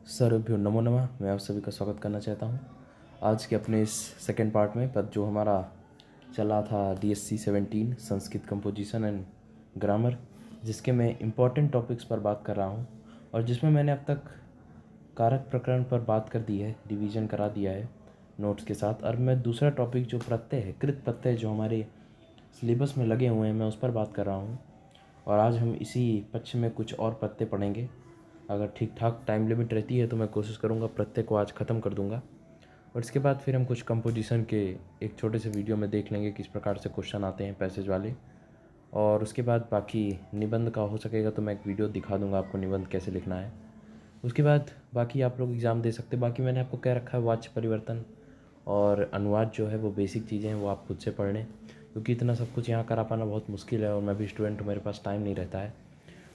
सर्वभ्यो नमो नमः। मैं आप सभी का स्वागत करना चाहता हूं आज के अपने इस सेकेंड पार्ट में। पर जो हमारा चला था DSC 17 Sanskrit composition and grammar, जिसके मैं इम्पॉर्टेंट टॉपिक्स पर बात कर रहा हूं और जिसमें मैंने अब तक कारक प्रकरण पर बात कर दी है, रिवीजन करा दिया है नोट्स के साथ। और मैं दूसरा टॉपिक जो प्रत्यय है, कृत प्रत्यय जो हमारे सिलेबस में लगे हुए हैं, मैं उस पर बात कर रहा हूँ। और आज हम इसी पक्ष में कुछ और प्रत्यय पढ़ेंगे। अगर ठीक ठाक टाइम लिमिट रहती है तो मैं कोशिश करूँगा प्रत्यय को आज ख़त्म कर दूँगा। और इसके बाद फिर हम कुछ कंपोजिशन के एक छोटे से वीडियो में देख लेंगे किस प्रकार से क्वेश्चन आते हैं पैसेज वाले। और उसके बाद बाकी निबंध का हो सकेगा तो मैं एक वीडियो दिखा दूँगा आपको निबंध कैसे लिखना है। उसके बाद बाकी आप लोग एग्ज़ाम दे सकते। बाकी मैंने आपको कह रखा है वाच्य परिवर्तन और अनुवाद जो है वो बेसिक चीज़ें हैं, वो आप खुद से पढ़ लें, क्योंकि इतना सब कुछ यहाँ करा पाना बहुत मुश्किल है और मैं भी स्टूडेंट हूँ, मेरे पास टाइम नहीं रहता है।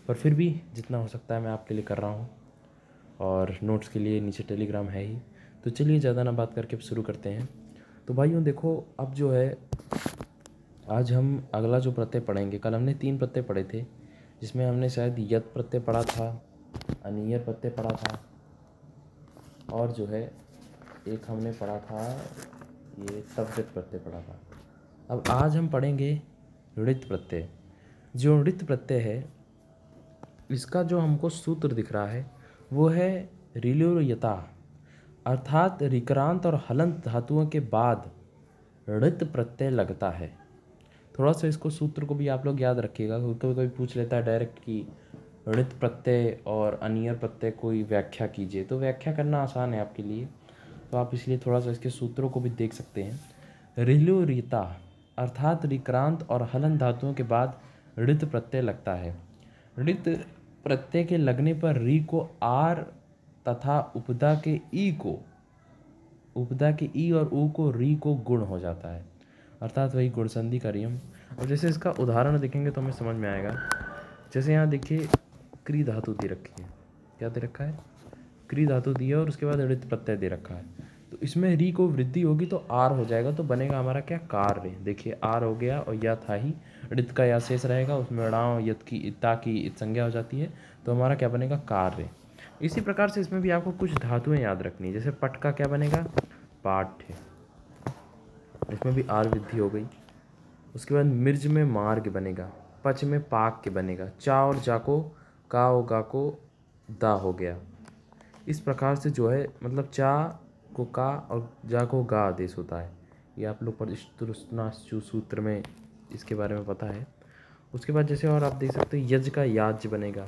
पर फिर भी जितना हो सकता है मैं आपके लिए कर रहा हूँ। और नोट्स के लिए नीचे टेलीग्राम है ही। तो चलिए ज़्यादा ना बात करके शुरू करते हैं। तो भाइयों देखो, अब जो है आज हम अगला जो प्रत्यय पढ़ेंगे, कल हमने 3 प्रत्यय पढ़े थे, जिसमें हमने शायद यत प्रत्यय पढ़ा था, अनियर प्रत्यय पढ़ा था, और जो है एक हमने पढ़ा था ये तव्यत प्रत्यय पढ़ा था। अब आज हम पढ़ेंगे ऋत प्रत्यय। जो ऋत प्रत्यय है, इसका जो हमको सूत्र दिख रहा है वो है ऋलोर्यता, अर्थात ऋकारांत और हलंत धातुओं के बाद ऋत प्रत्यय लगता है। थोड़ा सा इसको सूत्र को भी आप लोग याद रखिएगा, क्योंकि कभी पूछ लेता है डायरेक्ट कि ऋत प्रत्यय और अनियर प्रत्यय कोई व्याख्या कीजिए, तो व्याख्या करना आसान है आपके लिए, तो आप इसलिए थोड़ा सा इसके सूत्रों को भी देख सकते हैं। ऋलोर्यता अर्थात ऋकारांत और हलंत धातुओं के बाद ऋत प्रत्यय लगता है। ऋत प्रत्यय के लगने पर री को आर तथा उपदा के ई और ऊ को री को गुण हो जाता है, अर्थात वही गुण संधि का नियम। और जैसे इसका उदाहरण देखेंगे तो हमें समझ में आएगा। जैसे यहाँ देखिए क्री धातु दे रखी है, क्या दे रखा है, क्री धातु दी है और उसके बाद ऋत प्रत्यय दे रखा है। तो इसमें री को वृद्धि होगी तो आर हो जाएगा, तो बनेगा हमारा क्या, कार्य। देखिए आर हो गया और या था ही, ऋत का या शेष रहेगा, उसमें णाव यत की इत्ता की इत संज्ञा हो जाती है, तो हमारा क्या बनेगा, कार्य। इसी प्रकार से इसमें भी आपको कुछ धातुएं याद रखनी है। जैसे पट का क्या बनेगा, पाठ्य, इसमें भी आर वृद्धि हो गई। उसके बाद मिर्ज में मार्ग बनेगा, पच में पाक के बनेगा, चा और जा को का और गा को दा हो गया। इस प्रकार से जो है मतलब चा को का और जा को गा आदेश होता है। ये आप लोग पर सूत्र में इसके बारे में पता है। उसके बाद जैसे और आप देख सकते हो यज का याज्य बनेगा,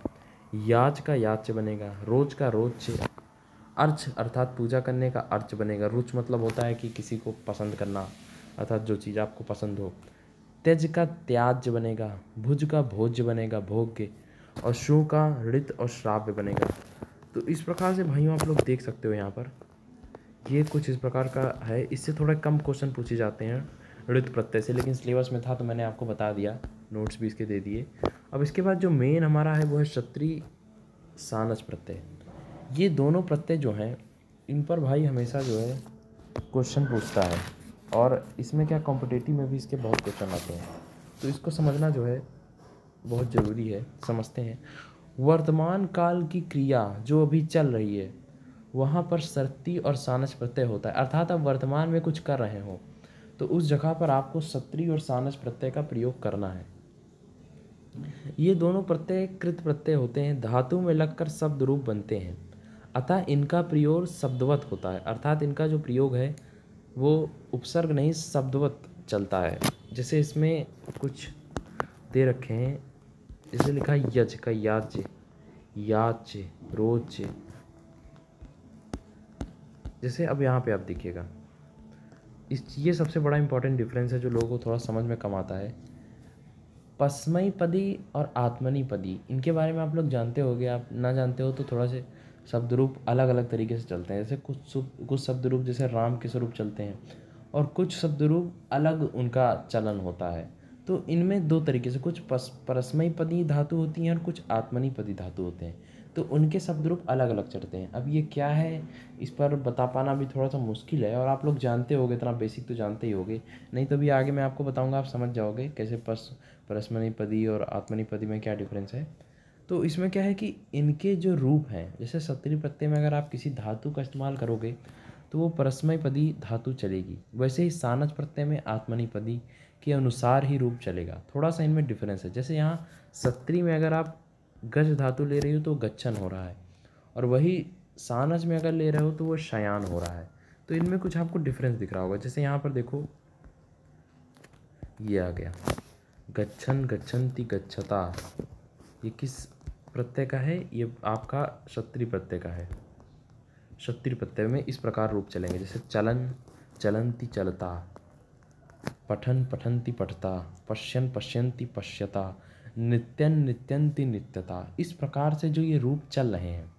याज का याच्य बनेगा, रोज का रोज्य, अर्च अर्थात पूजा करने का अर्च बनेगा। रुच मतलब होता है कि किसी को पसंद करना, अर्थात जो चीज़ आपको पसंद हो। त्यज का त्याज्य बनेगा, भुज का भोज्य बनेगा, भोग्य, और शु का ऋत और श्राव्य बनेगा। तो इस प्रकार से भाइयों आप लोग देख सकते हो यहाँ पर ये कुछ इस प्रकार का है। इससे थोड़ा कम क्वेश्चन पूछे जाते हैं ऋत प्रत्यय से, लेकिन सिलेबस में था तो मैंने आपको बता दिया, नोट्स भी इसके दे दिए। अब इसके बाद जो मेन हमारा है वो है क्षत्रिय सानच प्रत्यय। ये दोनों प्रत्यय जो हैं इन पर भाई हमेशा जो है क्वेश्चन पूछता है, और इसमें क्या कॉम्पिटिटिव में भी इसके बहुत क्वेश्चन आते हैं, तो इसको समझना जो है बहुत ज़रूरी है। समझते हैं। वर्तमान काल की क्रिया जो अभी चल रही है वहाँ पर सत्ती और सानच प्रत्यय होता है, अर्थात आप वर्तमान में कुछ कर रहे हो तो उस जगह पर आपको सत्ती और सानच प्रत्यय का प्रयोग करना है। ये दोनों प्रत्यय कृत प्रत्यय होते हैं, धातु में लगकर शब्द रूप बनते हैं, अतः इनका प्रयोग शब्दवत होता है, अर्थात इनका जो प्रयोग है वो उपसर्ग नहीं शब्दवत चलता है। जैसे इसमें कुछ दे रखे हैं, जैसे लिखा है यज का याज्य, याच्य, रोज्य। जैसे अब यहाँ पे आप देखिएगा ये सबसे बड़ा इंपॉर्टेंट डिफरेंस है जो लोगों को थोड़ा समझ में कम आता है। पस्मई पदी और आत्मनी पदी, इनके बारे में आप लोग जानते होंगे, आप ना जानते हो तो थोड़ा से शब्द रूप अलग अलग तरीके से चलते हैं। जैसे कुछ शब्द रूप जैसे राम के स्वरूप चलते हैं और कुछ शब्द रूप अलग उनका चलन होता है। तो इनमें दो तरीके से कुछ परस्मई पदी धातु होती हैं और कुछ आत्मनी पदी धातु होते हैं, तो उनके शब्द रूप अलग अलग चढ़ते हैं। अब ये क्या है इस पर बता पाना भी थोड़ा सा मुश्किल है, और आप लोग जानते होगे, इतना बेसिक तो जानते ही होगे, नहीं तो भी आगे मैं आपको बताऊंगा, आप समझ जाओगे कैसे परस्मैपदी और आत्मनेपदी में क्या डिफरेंस है। तो इसमें क्या है कि इनके जो रूप हैं, जैसे सत्री प्रत्यय में अगर आप किसी धातु का इस्तेमाल करोगे तो वो परस्मैपदी धातु चलेगी, वैसे ही सानच प्रत्यय में आत्मनेपदी के अनुसार ही रूप चलेगा। थोड़ा सा इनमें डिफरेंस है। जैसे यहाँ सत्री में अगर आप गज धातु ले रही हो तो गच्छन हो रहा है, और वही सानच में अगर ले रहे हो तो वो शयान हो रहा है। तो इनमें कुछ आपको डिफरेंस दिख रहा होगा। जैसे यहाँ पर देखो, ये आ गया गच्छन, गच्छन्ति, गच्छता, ये किस प्रत्यय का है? ये आपका क्षत्रिय प्रत्यय का है। क्षत्रिय प्रत्यय में इस प्रकार रूप चलेंगे, जैसे चलन, चलन्ति, चलता, पठन, पठन्ति, पठता, पश्यन, पश्यन्ति, पश्यता, नित्यन, नित्यन्ति, नित्यता। इस प्रकार से जो ये रूप चल रहे हैं,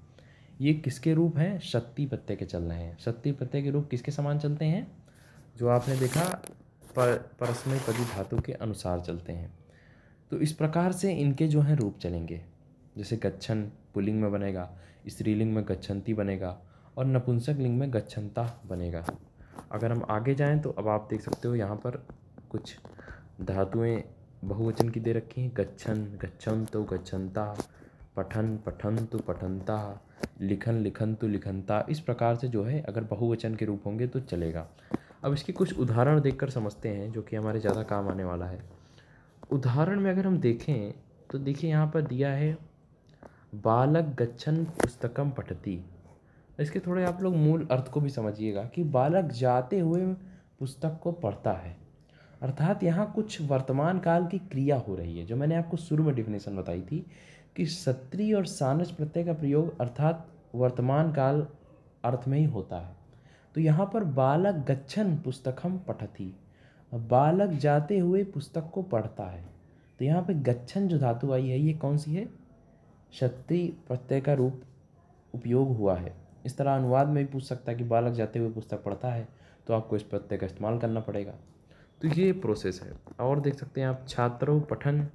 ये किसके रूप हैं? शक्ति प्रत्यय के चल रहे हैं। शक्ति प्रत्यय के रूप किसके समान चलते हैं? जो आपने देखा परस्मैपदी धातु के अनुसार चलते हैं। तो इस प्रकार से इनके जो हैं रूप चलेंगे। जैसे गच्छन पुल्लिंग में बनेगा, स्त्रीलिंग में गच्छन्ति बनेगा, और नपुंसक लिंग में गच्छन्ता बनेगा। अगर हम आगे जाएं तो अब आप देख सकते हो यहाँ पर कुछ धातुएं बहुवचन की दे रखी हैं। गच्छन, गच्छन्तो, गच्छन्ता, पठन, पठन्तु, पठन्ता, लिखन, लिखन्तु, लिखन्ता। इस प्रकार से जो है अगर बहुवचन के रूप होंगे तो चलेगा। अब इसके कुछ उदाहरण देखकर समझते हैं, जो कि हमारे ज़्यादा काम आने वाला है। उदाहरण में अगर हम देखें तो देखिए यहाँ पर दिया है बालक गच्छन पुस्तकम पठति। इसके थोड़े आप लोग मूल अर्थ को भी समझिएगा कि बालक जाते हुए पुस्तक को पढ़ता है, अर्थात यहाँ कुछ वर्तमान काल की क्रिया हो रही है। जो मैंने आपको शुरू में डिफिनेशन बताई थी कि सत्री और सानच प्रत्यय का प्रयोग अर्थात वर्तमान काल अर्थ में ही होता है। तो यहाँ पर बालक गच्छन पुस्तकम पठति, बालक जाते हुए पुस्तक को पढ़ता है। तो यहाँ पे गच्छन जो धातु आई है, ये कौन सी है? क्षत्रिय प्रत्यय का रूप उपयोग हुआ है। इस तरह अनुवाद में भी पूछ सकता है कि बालक जाते हुए पुस्तक पढ़ता है, तो आपको इस प्रत्यय का इस्तेमाल करना पड़ेगा। तो ये प्रोसेस है। और देख सकते हैं आप, छात्रों पठन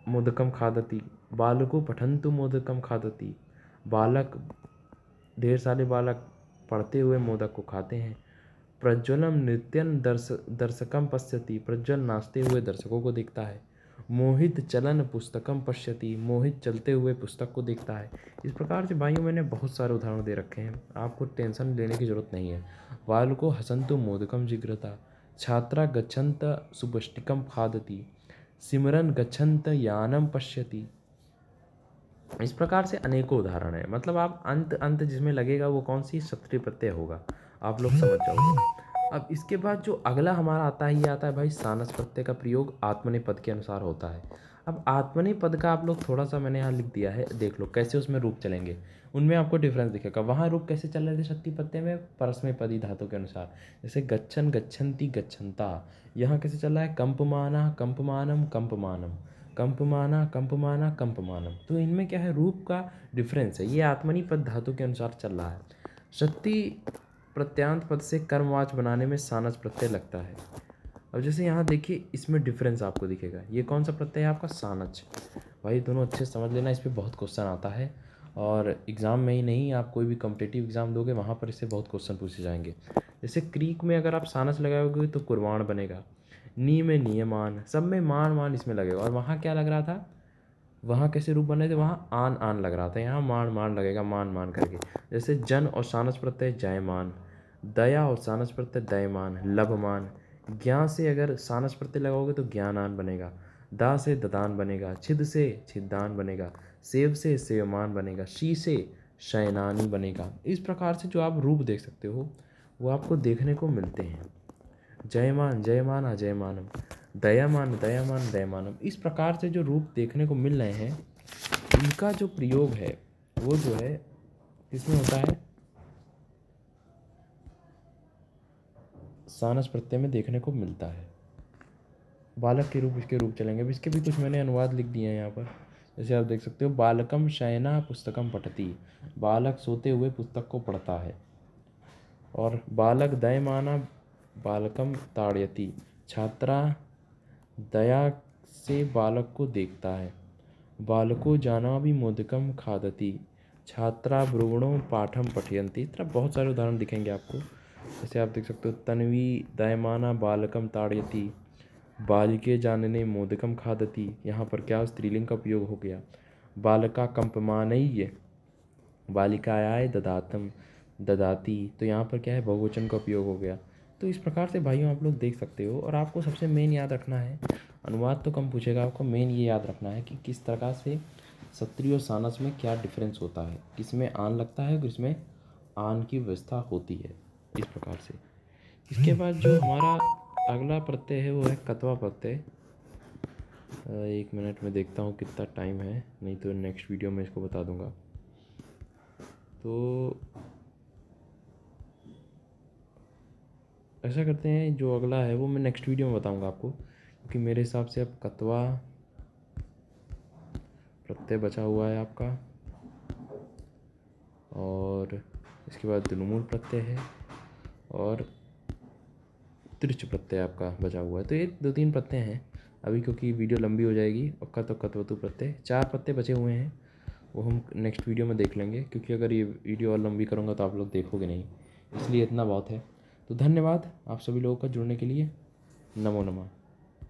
मोदकम खादति, बालको पठन्तु मोदकम खादति। बालक, ढेर सारे बालक पढ़ते हुए मोदक को खाते हैं। प्रज्वलम नृत्यन दर्शकम पश्यति, प्रज्वल नाचते हुए दर्शकों को देखता है। मोहित चलन पुस्तकम पश्यति, मोहित चलते हुए पुस्तक को देखता है। इस प्रकार से भाइयों मैंने बहुत सारे उदाहरण दे रखे हैं, आपको टेंशन लेने की जरूरत नहीं है। बालको हसन्तु मोदकम जिग्रता, छात्रा गच्छन्त सुपुष्टिकम खादति, सिमरन गच्छन्त यानम पश्यति। इस प्रकार से अनेकों उदाहरण है। मतलब आप अंत अंत जिसमें लगेगा वो कौन सी? क्षत्रिय प्रत्यय होगा, आप लोग समझ जाओगे। अब इसके बाद जो अगला हमारा आता है, ये आता है भाई सानस प्रत्यय का प्रयोग आत्मनेपद के अनुसार होता है। अब आत्मनेपद का आप लोग थोड़ा सा मैंने यहाँ लिख दिया है, देख लो कैसे उसमें रूप चलेंगे। उनमें आपको डिफरेंस दिखेगा। वहाँ रूप कैसे चल रहे थे शक्ति प्रत्यय में? परस्मैपदी धातु के अनुसार। जैसे गच्छन, गच्छन्ति, गच्छन्ता। यहाँ कैसे चल रहा है? कंपमाना, कंपमानम, कंपमानम, कंपमाना, कंपमाना, कंपमानम। तो इनमें क्या है? रूप का डिफरेंस है। ये आत्मनेपद धातु के अनुसार चल रहा है। शक्ति प्रत्यांत पद से कर्मवाच बनाने में सानस प्रत्यय लगता है। अब जैसे यहाँ देखिए, इसमें डिफरेंस आपको दिखेगा। ये कौन सा प्रत्यय है आपका? सानच। भाई दोनों अच्छे से समझ लेना, इस पर बहुत क्वेश्चन आता है, और एग्ज़ाम में ही नहीं, आप कोई भी कॉम्पिटिटिव एग्ज़ाम दोगे वहाँ पर इससे बहुत क्वेश्चन पूछे जाएंगे। जैसे क्रीक में अगर आप सानस लगाओगे तो कुर्बान बनेगा। नी में नियमान, सब में मान मान इसमें लगेगा। और वहाँ क्या लग रहा था? वहाँ कैसे रूप बने थे? वहाँ आन आन लग रहा था, यहाँ मान मान लगेगा, मान मान करके। जैसे जन और सानस प्रत्यय जयमान, दया और सानस प्रत्यय दयमान, लभमान। ज्ञान से अगर सानस प्रत्यय लगाओगे तो ज्ञानान बनेगा। दा से ददान बनेगा। छिद से छिदान बनेगा। सेव से सेवमान बनेगा। शी से शयनानी बनेगा। इस प्रकार से जो आप रूप देख सकते हो वो आपको देखने को मिलते हैं। जयमान, जयमान, अजयमानम, दयामान, दयामान, दयमानम। इस प्रकार से जो रूप देखने को मिल रहे हैं, इनका जो प्रयोग है वो जो है इसमें होता है सानस प्रत्यय में देखने को मिलता है। बालक के रूप इसके रूप चलेंगे। अब इसके भी कुछ मैंने अनुवाद लिख दिए हैं यहाँ पर। जैसे आप देख सकते हो, बालकम शयना पुस्तकम पठति, बालक सोते हुए पुस्तक को पढ़ता है। और बालक दयमाना बालकम ताड़यति, छात्रा दया से बालक को देखता है। बालको जाना भी मोदकम खादति, छात्रा ब्रुवणों पाठम पठयन्ति। इस तरह बहुत सारे उदाहरण दिखेंगे आपको। जैसे आप देख सकते हो, तन्वी दयमाना बालकम ताड़यति, बालिके जानने मोदकम खादती, यहाँ पर क्या स्त्रीलिंग का उपयोग हो गया। बालका कंपमानय्य, बालिकायाय ददातम ददाती, तो यहाँ पर क्या है, बहुवचन का उपयोग हो गया। तो इस प्रकार से भाइयों आप लोग देख सकते हो। और आपको सबसे मेन याद रखना है, अनुवाद तो कम पूछेगा, आपको मेन ये याद रखना है कि किस प्रकार से सत्री और सानस में क्या डिफरेंस होता है, किसमें आन लगता है और किसमें आन की व्यवस्था होती है, इस प्रकार से। इसके बाद जो हमारा अगला प्रत्यय है वो है कत्वा प्रत्यय। 1 मिनट में देखता हूँ कितना टाइम है, नहीं तो नेक्स्ट वीडियो में इसको बता दूंगा। तो ऐसा करते हैं, जो अगला है वो मैं नेक्स्ट वीडियो में बताऊंगा आपको, क्योंकि मेरे हिसाब से अब कत्वा प्रत्यय बचा हुआ है आपका, और इसके बाद द्विमूल प्रत्यय है और त्रिच प्रत्यय आपका बचा हुआ है। तो ये 2-3 प्रत्यय हैं अभी, क्योंकि वीडियो लंबी हो जाएगी। और कत्वतु प्रत्यय 4 प्रत्यय बचे हुए हैं, वो हम नेक्स्ट वीडियो में देख लेंगे, क्योंकि अगर ये वीडियो और लंबी करूँगा तो आप लोग देखोगे नहीं, इसलिए इतना बहुत है। तो धन्यवाद आप सभी लोगों का जुड़ने के लिए। नमो नमः।